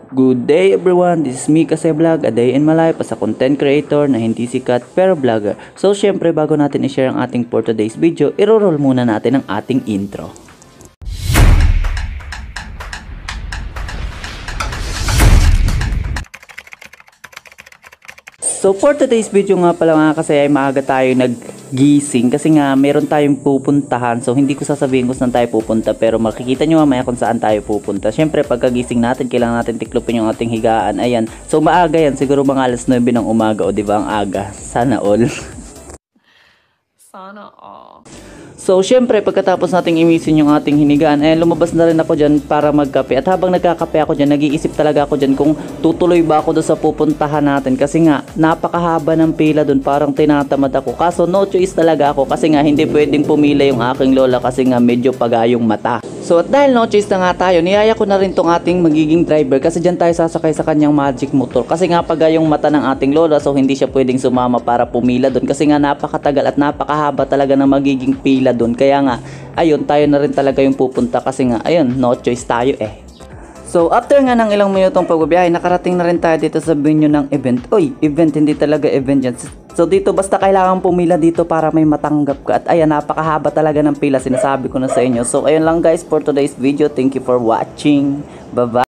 Good day everyone, this is me Kasi Vlog, a day in my life as a content creator na hindi sikat pero vlogger. So syempre bago natin i-share ang ating for today's video, iro-roll muna natin ang ating intro. So for today's video nga pala mga kasi ay maaga tayo naggising kasi nga meron tayong pupuntahan. So hindi ko sasabihin kung saan tayo pupunta pero makikita nyo mamaya kung saan tayo pupunta. Syempre pagkagising natin kailangan natin tiklopin yung ating higaan. Ayan, so maaga yan, siguro mga alas 9 ng umaga o diba ang aga, sana all. Sana all. So syempre pagkatapos nating imisin yung ating hinigaan, lumabas na rin ako dyan para magkape. At habang nagkakape ako dyan, nag-iisip talaga ako dyan kung tutuloy ba ako doon sa pupuntahan natin. Kasi nga napakahaba ng pila doon, parang tinatamad ako. Kaso no choice talaga ako kasi nga hindi pwedeng pumila yung aking lola kasi nga medyo pagayong mata. So at dahil no choice na nga tayo, niyaya ko na rin tong ating magiging driver kasi dyan tayo sasakay sa kanyang magic motor. Kasi nga pagayong mata ng ating lola, so hindi siya pwedeng sumama para pumila doon. Kasi nga napakatagal at napakahaba talaga ng magiging pila doon. Kaya nga, ayun, tayo na rin talaga yung pupunta kasi nga, ayun, no choice tayo eh. So after nga ng ilang minutong pagbabiyahe, nakarating na rin tayo dito sa venue ng event. Oy, event, hindi talaga event yan. So dito basta kailangan pumila dito para may matanggap ka. At ayan, napakahaba talaga ng pila, sinasabi ko na sa inyo. So ayun lang guys for today's video. Thank you for watching. Bye bye.